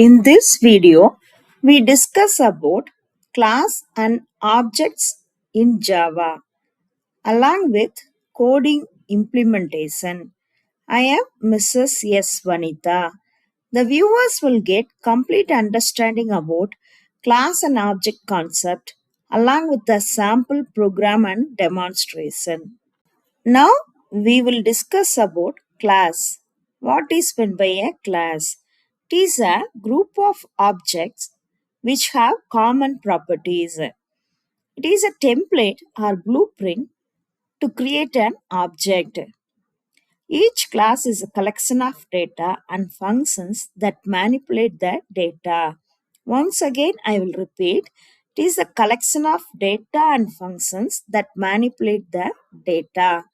In this video, we discuss about class and objects in Java along with coding implementation. I am Mrs. S. Vanitha. The viewers will get complete understanding about class and object concept along with the sample program and demonstration. Now we will discuss about class. What is meant by a class? It is a group of objects which have common properties. It is a template or blueprint to create an object. Each class is a collection of data and functions that manipulate the data. Once again, I will repeat, it is a collection of data and functions that manipulate the data.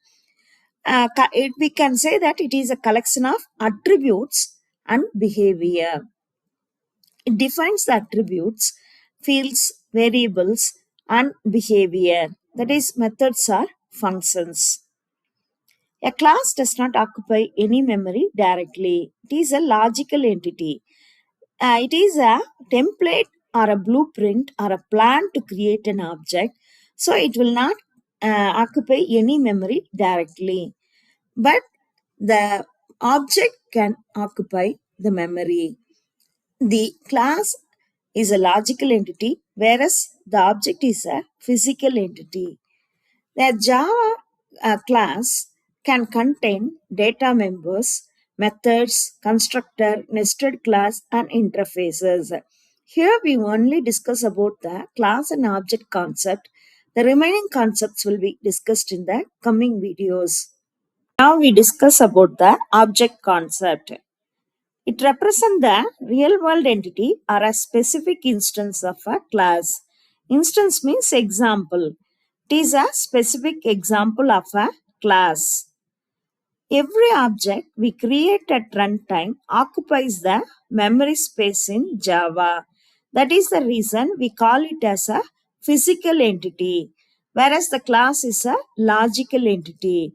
We can say that it is a collection of attributes and behavior. It defines the attributes, fields, variables, and behavior. That is, methods or functions. A class does not occupy any memory directly. It is a logical entity. It is a template or a blueprint or a plan to create an object. So it will not occupy any memory directly. But the object can occupy the memory. The class is a logical entity, whereas the object is a physical entity. The Java class can contain data members, methods, constructor, nested class, and interfaces. Here we only discuss about the class and object concept. The remaining concepts will be discussed in the coming videos. Now we discuss about the object concept. It represents the real world entity or a specific instance of a class. Instance means example. It is a specific example of a class. Every object we create at runtime occupies the memory space in Java. That is the reason we call it as a physical entity, whereas the class is a logical entity.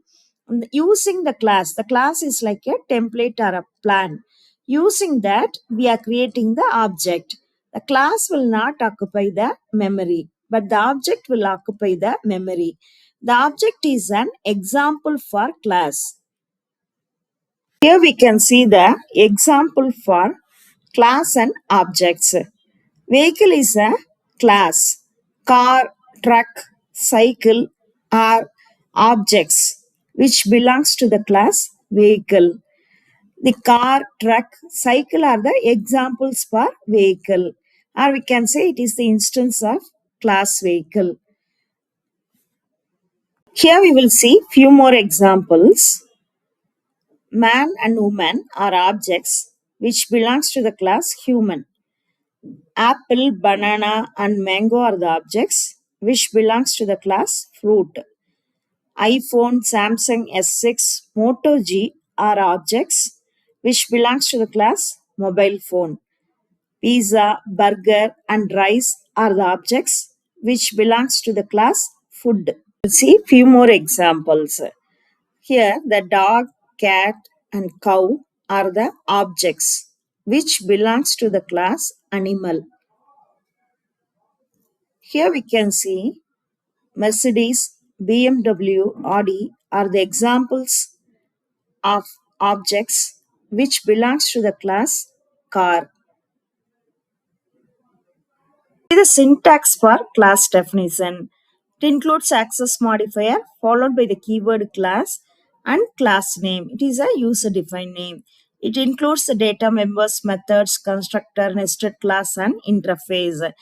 Using the class is like a template or a plan. Using that, we are creating the object. The class will not occupy the memory, but the object will occupy the memory. The object is an example for class. Here we can see the example for class and objects. Vehicle is a class. Car, truck, cycle are objects which belongs to the class vehicle. The car, truck, cycle are the examples for vehicle, or we can say it is the instance of class vehicle. Here we will see few more examples. Man and woman are objects which belongs to the class human. Apple, banana and mango are the objects which belongs to the class fruit. iPhone, Samsung S6, Moto G are objects which belongs to the class mobile phone. Pizza, burger and rice are the objects which belongs to the class food. We'll see few more examples. Here the dog, cat and cow are the objects which belongs to the class animal. Here we can see Mercedes, BMW, Audi are the examples of objects which belongs to the class car. The syntax for class definition. It includes access modifier followed by the keyword class and class name. It is a user defined name. It includes the data members, methods, constructor, nested class and interface.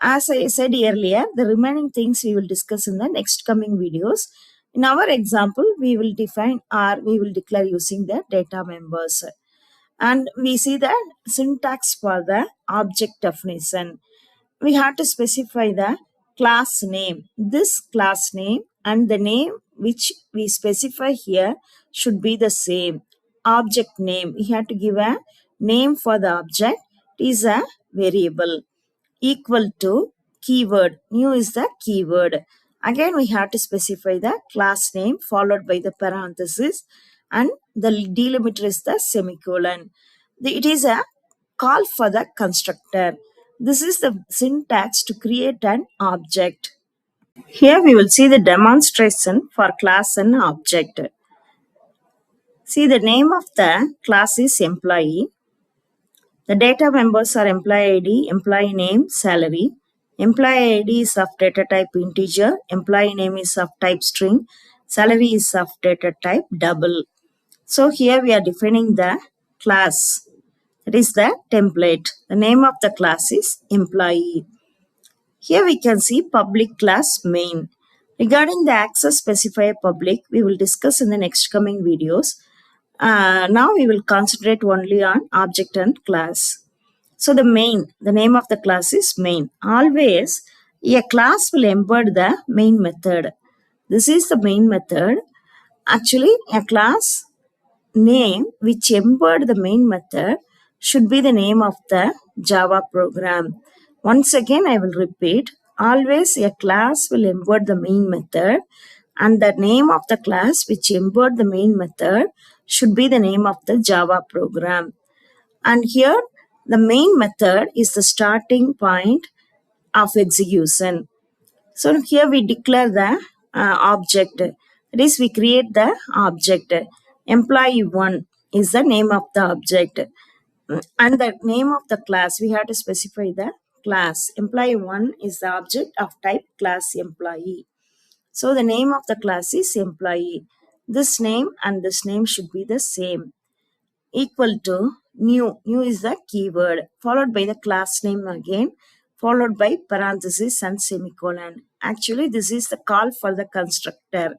As I said earlier, the remaining things we will discuss in the next coming videos. In our example, we will define or we will declare using the data members. And we see the syntax for the object definition. We have to specify the class name. This class name and the name which we specify here should be the same. Object name, we have to give a name for the object. It is a variable. Equal to keyword, new is the keyword. Again we have to specify the class name followed by the parenthesis and the delimiter is the semicolon. It is a call for the constructor. This is the syntax to create an object. Here we will see the demonstration for class and object. See, the name of the class is employee. The data members are employee ID, employee name, salary. Employee ID is of data type integer, employee name is of type string, salary is of data type double. So here we are defining the class. That is the template. The name of the class is employee. Here we can see public class main. Regarding the access specifier public, we will discuss in the next coming videos. Now we will concentrate only on object and class. So the name of the class is main. Always a class will embed the main method. This is the main method. Actually, a class name which embed the main method should be the name of the Java program. Once again, I will repeat. Always a class will embed the main method, and the name of the class which embed the main method should be the name of the Java program. And here the main method is the starting point of execution. So here we declare the object. That is, we create the object. Employee1 is the name of the object. And the name of the class, we have to specify the class. Employee1 is the object of type class employee. So the name of the class is employee. This name and this name should be the same. Equal to new. New is the keyword, followed by the class name again, followed by parenthesis and semicolon. Actually, this is the call for the constructor,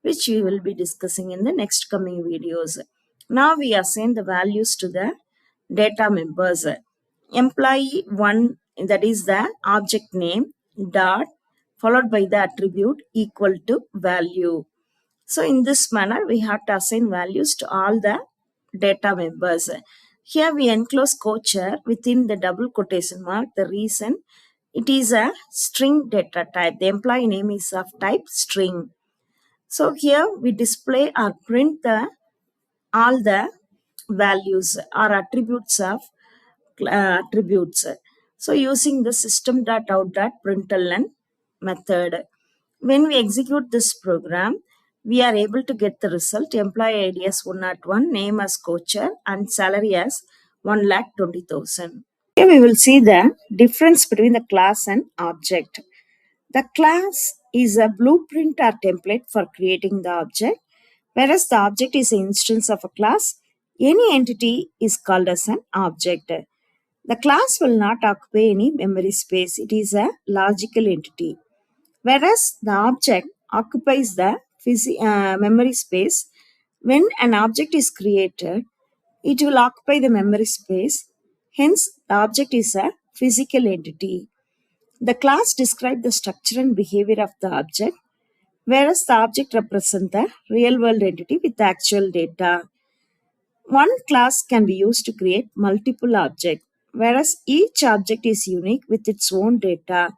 which we will be discussing in the next coming videos. Now we assign the values to the data members. Employee 1, that is the object name, dot, followed by the attribute equal to value. So in this manner, we have to assign values to all the data members. Here we enclose co-chair within the double quotation mark. The reason, it is a string data type. The employee name is of type string. So here we display or print all the values or attributes of attributes. So using the system.out.println method. When we execute this program, we are able to get the result. Employee ID as 101, name as co-chair, and salary as 1,20,000. Here we will see the difference between the class and object. The class is a blueprint or template for creating the object, whereas the object is an instance of a class. Any entity is called as an object. The class will not occupy any memory space. It is a logical entity. Whereas the object occupies the memory space. When an object is created, it will occupy the memory space. Hence, the object is a physical entity. The class describes the structure and behavior of the object, whereas the object represents the real-world entity with actual data. One class can be used to create multiple objects, whereas each object is unique with its own data.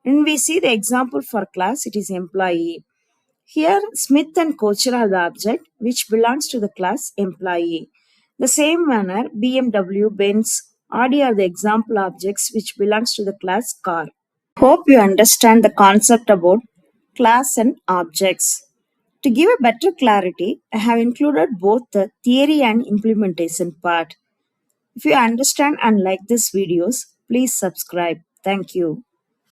When we see the example for class, it is employee. Here, Smith and Coacher are the object which belongs to the class employee. The same manner, BMW, Benz, Audi are the example objects which belongs to the class car. Hope you understand the concept about class and objects. To give a better clarity, I have included both the theory and implementation part. If you understand and like these videos, please subscribe. Thank you.